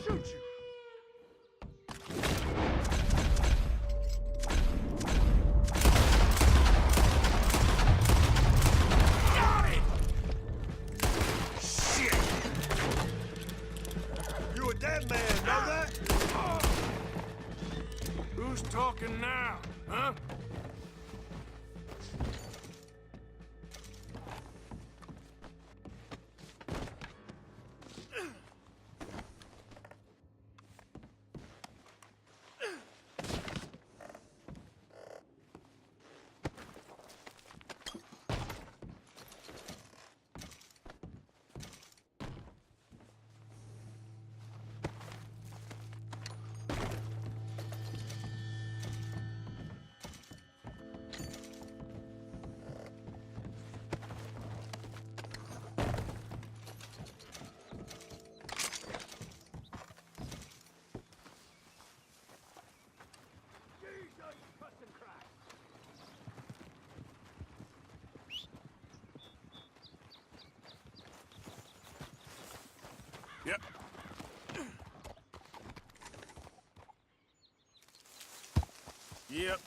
shoot you! Got it! Shit! You a dead man, know that? Who's talking now, huh? Yep. Yep.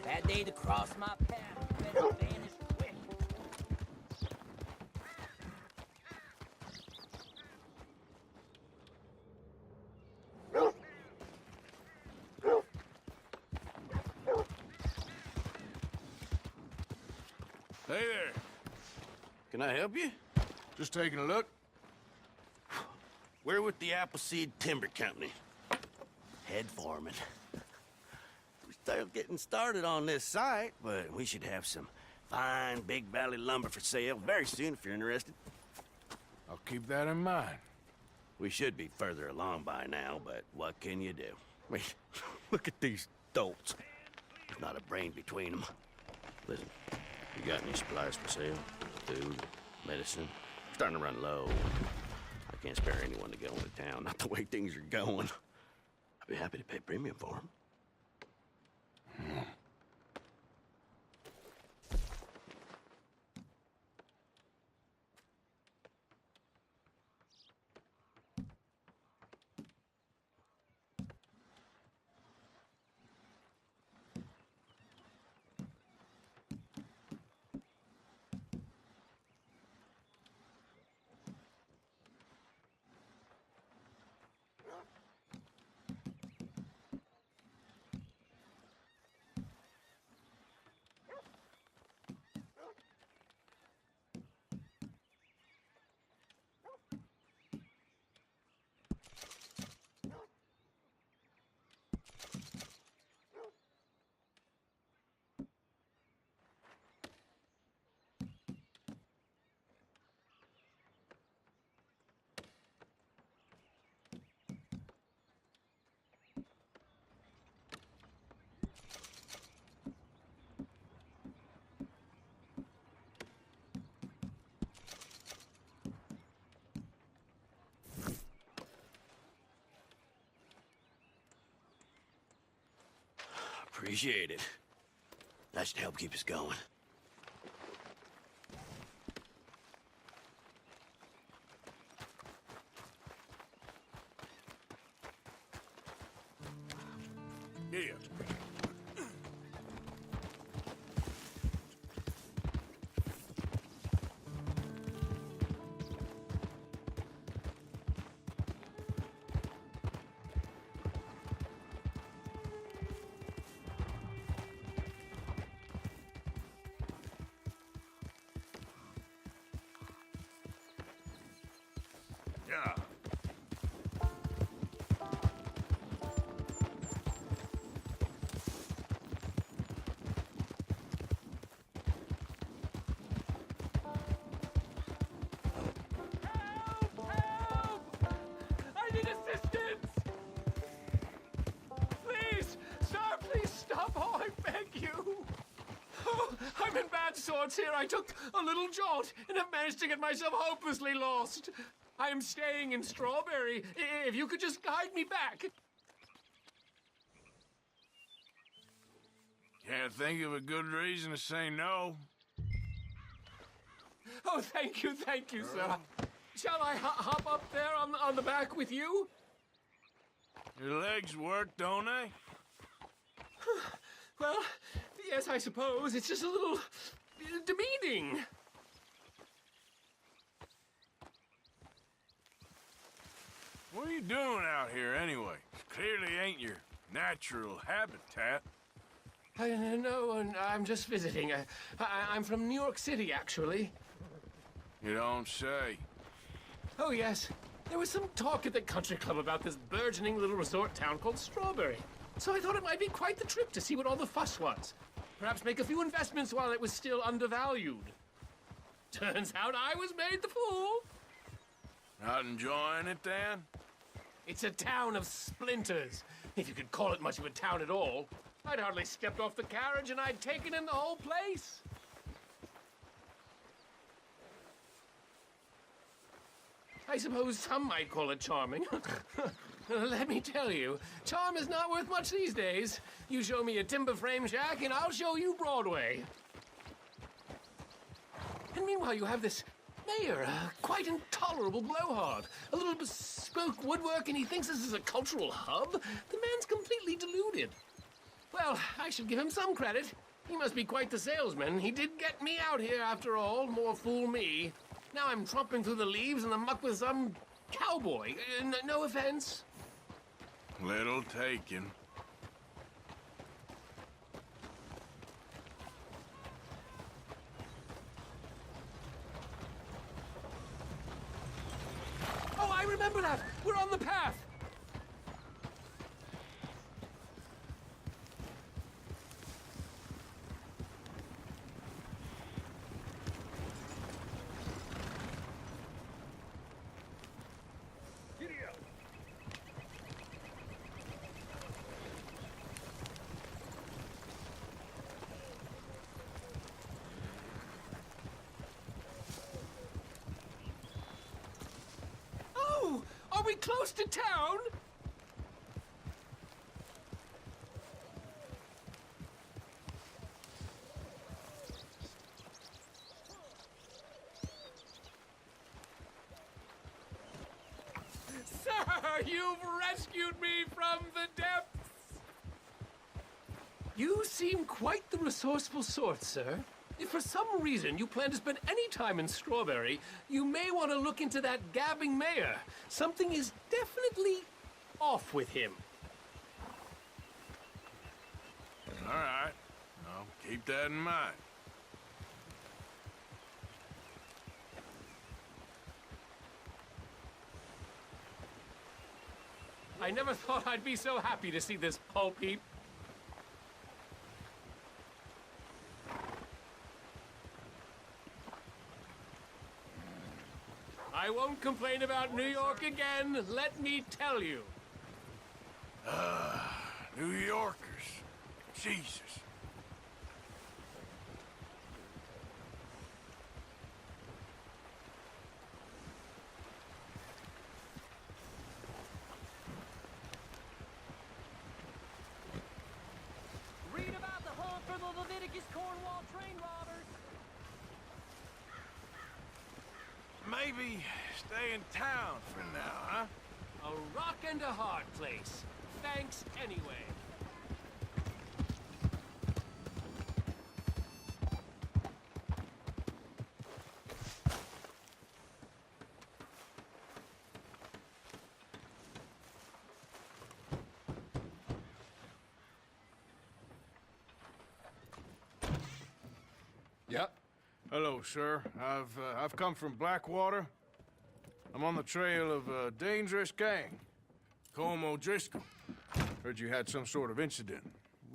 Bad day to cross my path. Better vanish quick. Hey there. Can I help you? Just taking a look. We're with the Appleseed Timber Company. Head foreman. We're still getting started on this site, but we should have some fine Big Valley lumber for sale very soon if you're interested. I'll keep that in mind. We should be further along by now, but what can you do? I mean, look at these dolts. There's not a brain between them. Listen, you got any supplies for sale? Food, medicine? Starting to run low. I can't spare anyone to go into town, not the way things are going. I'd be happy to pay premium for them. Appreciate it. That should help keep us going. Yeah. ya! I need assistance! Please! Sir, please stop! Oh, I beg you! Oh, I'm in bad sorts here. I took a little jaunt and have managed to get myself hopelessly lost. I am staying in Strawberry. If you could just guide me back. Can't think of a good reason to say no. Oh, thank you, sir. Shall I hop up there on the back with you? Your legs work, don't they? Well, yes, I suppose. It's just a little demeaning. What are you doing out here anyway? Clearly ain't your natural habitat. No, I'm just visiting. I'm from New York City, actually. You don't say. Oh, yes. There was some talk at the country club about this burgeoning little resort town called Strawberry. So I thought it might be quite the trip to see what all the fuss was. Perhaps make a few investments while it was still undervalued. Turns out I was made the fool. Not enjoying it, then? It's a town of splinters, if you could call it much of a town at all. I'd hardly stepped off the carriage and I'd taken in the whole place. I suppose some might call it charming. Let me tell you, charm is not worth much these days. You show me a timber frame shack and I'll show you Broadway. And meanwhile, you have this mayor, a quite intolerable blowhard. A little bespoke woodwork, and he thinks this is a cultural hub? The man's completely deluded. Well, I should give him some credit. He must be quite the salesman. He did get me out here after all. More fool me. Now I'm tromping through the leaves in the muck with some cowboy. No offense. Little taken. Oh, I remember that. We're on the path. Oh, are we close to town? Sir, you've rescued me from the depths! You seem quite the resourceful sort, sir. If for some reason you plan to spend any time in Strawberry, you may want to look into that gabbing mayor. Something is definitely off with him. All right. I'll keep that in mind. I never thought I'd be so happy to see this pulp heap. I won't complain about New York again, let me tell you. New Yorkers. Jesus. Read about the hunt for the Leviticus Cornwall train robbers. Maybe stay in town for now, huh? A rock and a hard place. Thanks anyway. Yep. Hello, sir. I've come from Blackwater. I'm on the trail of a dangerous gang. Colm O'Driscoll. Heard you had some sort of incident.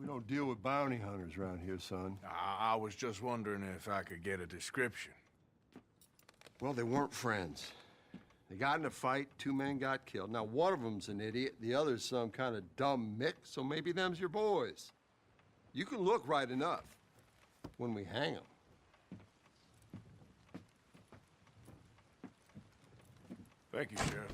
We don't deal with bounty hunters around here, son. I was just wondering if I could get a description. Well, they weren't friends. They got in a fight, 2 men got killed. Now, one of them's an idiot, the other's some kind of dumb mick, so maybe them's your boys. You can look right enough when we hang them. Thank you, Sheriff.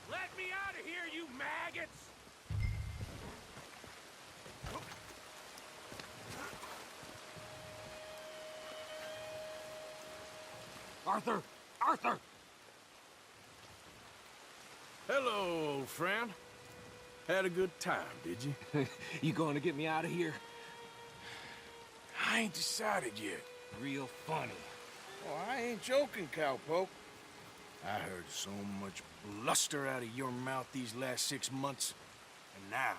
Let me out of here, you maggots! Arthur! Arthur! Hello, old friend. Had a good time, did you? You going to get me out of here? I ain't decided yet. Real funny. Oh, I ain't joking, cowpoke. I heard so much bluster out of your mouth these last 6 months. And now,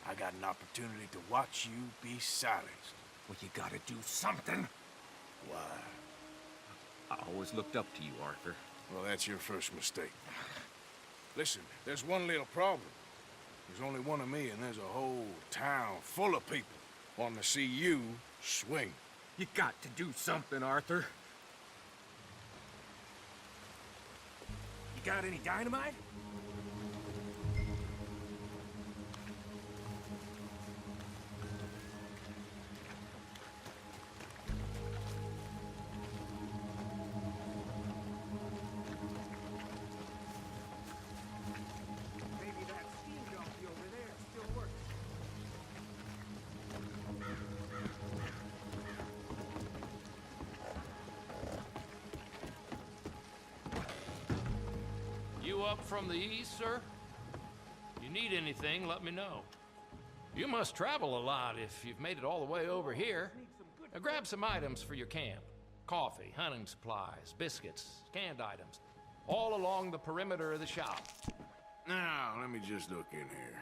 I got an opportunity to watch you be silenced. Well, you gotta do something. Why? I always looked up to you, Arthur. Well, that's your first mistake. Listen, there's one little problem. There's only one of me, and there's a whole town full of people wanting to see you swing. You got to do something, Arthur. You got any dynamite? Maybe that steam donkey over there still works. You up from the east, sir? You need anything, let me know. You must travel a lot if you've made it all the way over here. Now, grab some items for your camp. Coffee, hunting supplies, biscuits, canned items. All along the perimeter of the shop. Now, let me just look in here.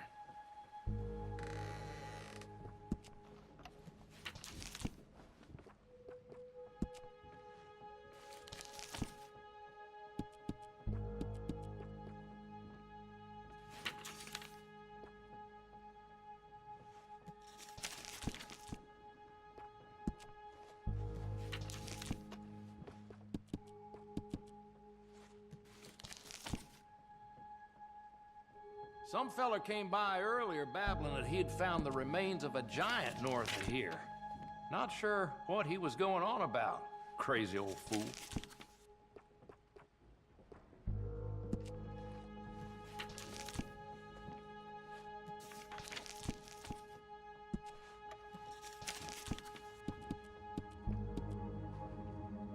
Some fella came by earlier babbling that he'd found the remains of a giant north of here. Not sure what he was going on about. Crazy old fool.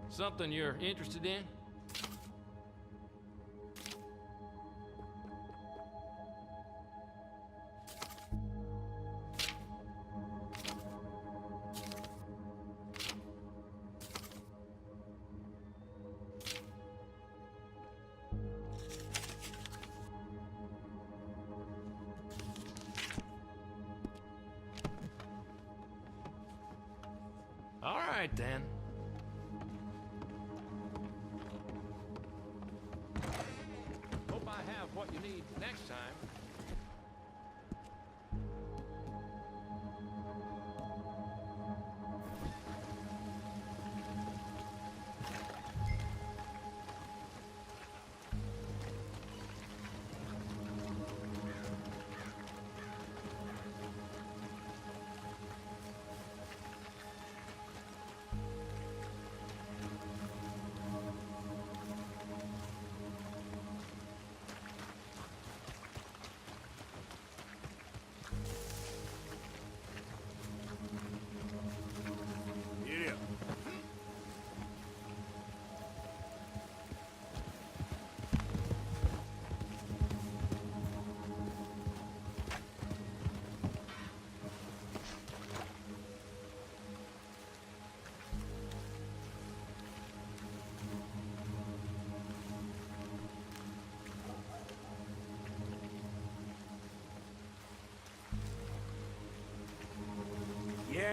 Something you're interested in? All right, then. Hope I have what you need next time.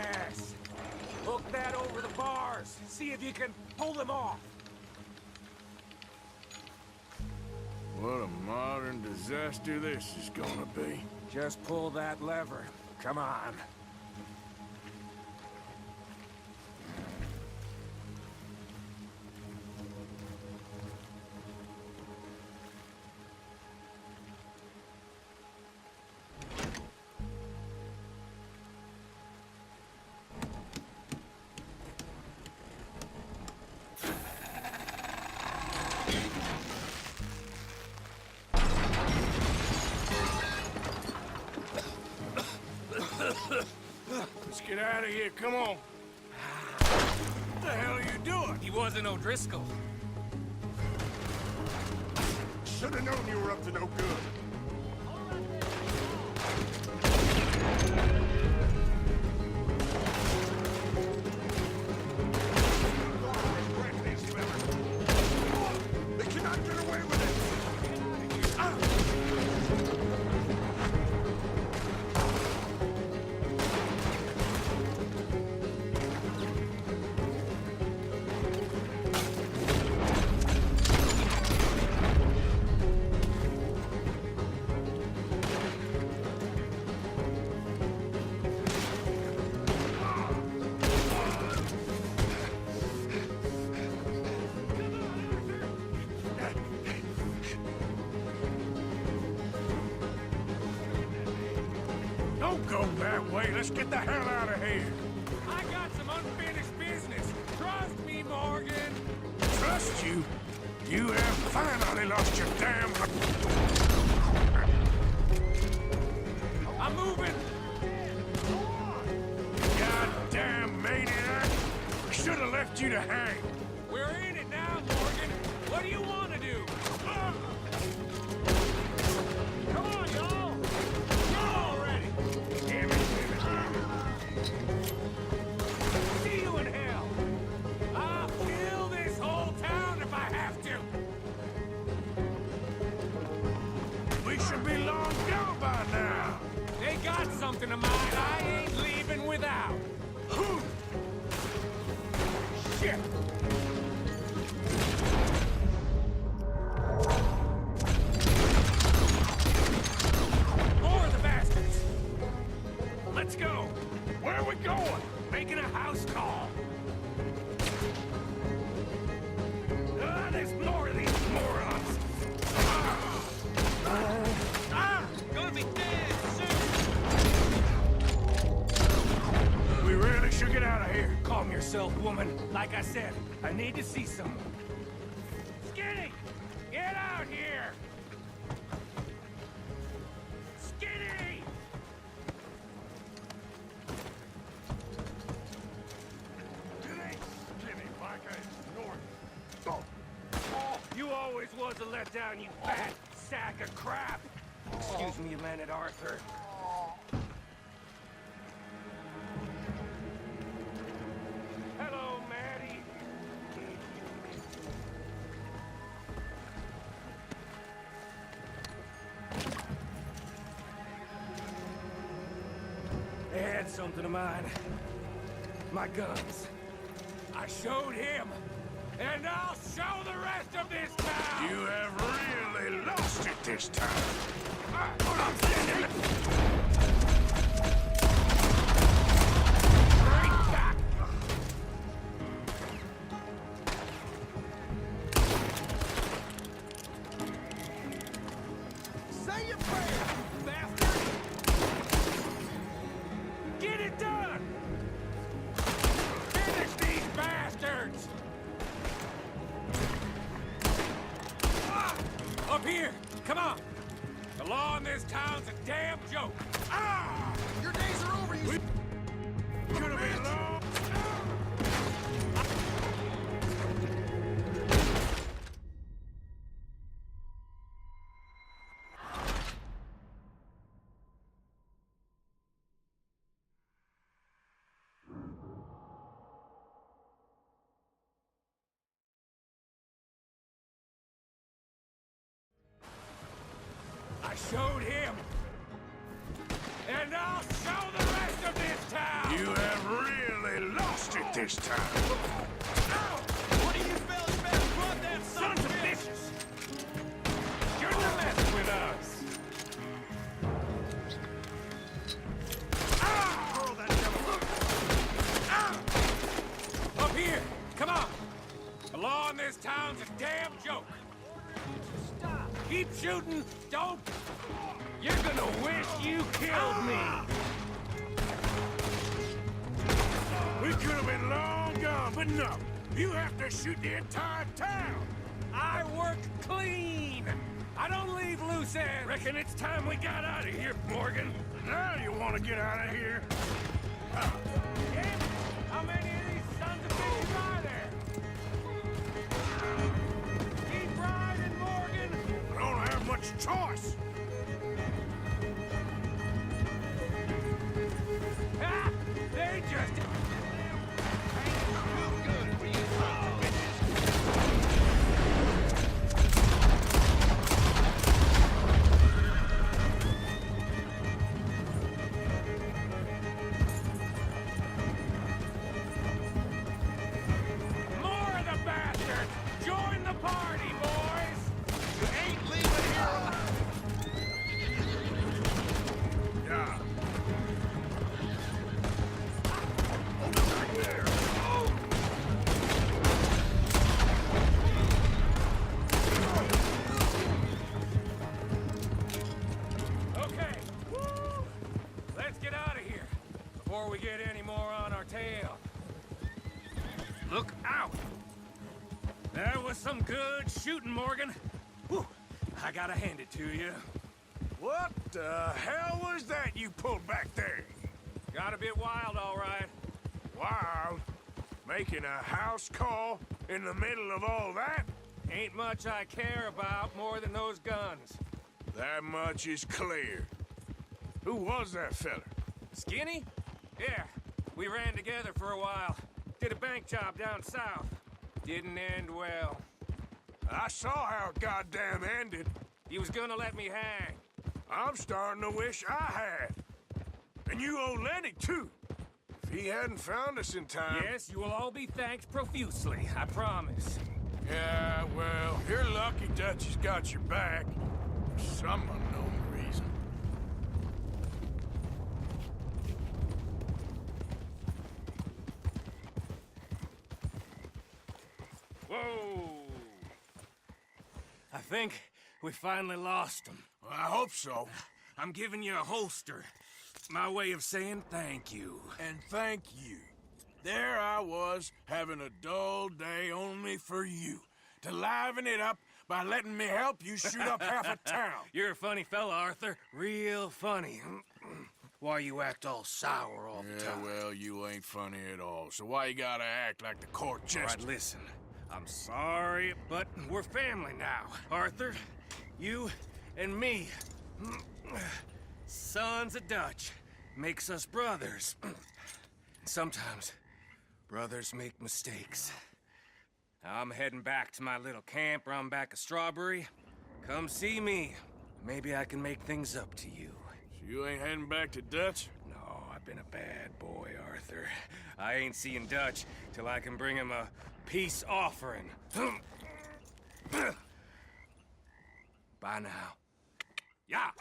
Yes. Hook that over the bars. See if you can pull them off. What a modern disaster this is gonna be. Just pull that lever. Come on. Let's get out of here, come on. What the hell are you doing? He wasn't O'Driscoll. Should have known you were up to no good. They cannot get away with it. Don't go that way. Let's get the hell out of here. I got some unfinished business. Trust me, Morgan. Trust you? You have finally lost your damn... I'm moving. Goddamn maniac! We should have left you to hang. We're in it now, Morgan. What do you want to do? Come on, y'all. Go already. Damn it. See you in hell. I'll kill this whole town if I have to. We should be long gone by now. They got something of mine I ain't leaving without. Shit! More of the bastards. Let's go. Where are we going? Making a house call. There's more of these morons. Gonna be dead soon. We really should get out of here. Calm yourself, woman. Like I said, I need to see someone. Skinny! Get out here! Skinny! It ain't skinny, Micah. It's north. Oh, you always was a letdown, you fat sack of crap! Excuse me, Leonard Arthur. Hello, Maddie. They had something of mine. My guns. I showed him, and I'll show the rest of this town! You have really lost it this time. I'm sending it! back! Say your prayer, bastard! Get it done! Finish these bastards! Up here! Come on! The law in this town's a damn joke! Ah! Your days are over, you... Could have been long. I showed him, and I'll show the rest of this town! You have this time. What are you fellas better run that sons of bitches? Shouldn't have messed with us. Hurl that devil. Up here, come on. The law in this town's a damn joke. Stop. Keep shooting. Don't. You're gonna wish you killed me. We could have been long gone, but no. You have to shoot the entire town. I work clean. I don't leave loose ends. Reckon it's time we got out of here, Morgan. Now you want to get out of here? Yeah? How many of these sons of bitches are there? Keep riding, Morgan. I don't have much choice. Ha! They just... More of the bastards! Join the party, boys! You ain't leaving here alive! Yeah. Okay. Woo! Let's get out of here before we get any more on our tail. Look out! That was some good shooting, Morgan. Whew. I gotta hand it to you. What the hell was that you pulled back there? Got a bit wild, all right. Wild? Making a house call in the middle of all that? Ain't much I care about more than those guns. That much is clear. Who was that fella? Skinny? Yeah, we ran together for a while. Did a bank job down south. Didn't end well. I saw how it goddamn ended. He was gonna let me hang. I'm starting to wish I had. And you owe Lenny, too. If he hadn't found us in time... Yes, you will all be thanked profusely, I promise. Yeah, well, you're lucky Dutch has got your back. For some unknown reason. Whoa! I think we finally lost him. Well, I hope so. I'm giving you a holster. My way of saying thank you. And thank you. There I was, having a dull day only for you. To liven it up by letting me help you shoot up half a town. You're a funny fella, Arthur. Real funny. Why you act all sour all the Yeah, time? well, you ain't funny at all. So why you gotta act like the court All jester? right, listen. I'm sorry, but we're family now. Arthur, you and me. Sons of Dutch makes us brothers. Sometimes brothers make mistakes. I'm heading back to my little camp around back of Strawberry. Come see me. Maybe I can make things up to you. So you ain't heading back to Dutch? No, I've been a bad boy, Arthur. I ain't seeing Dutch till I can bring him a peace offering. Bye now. Yeah.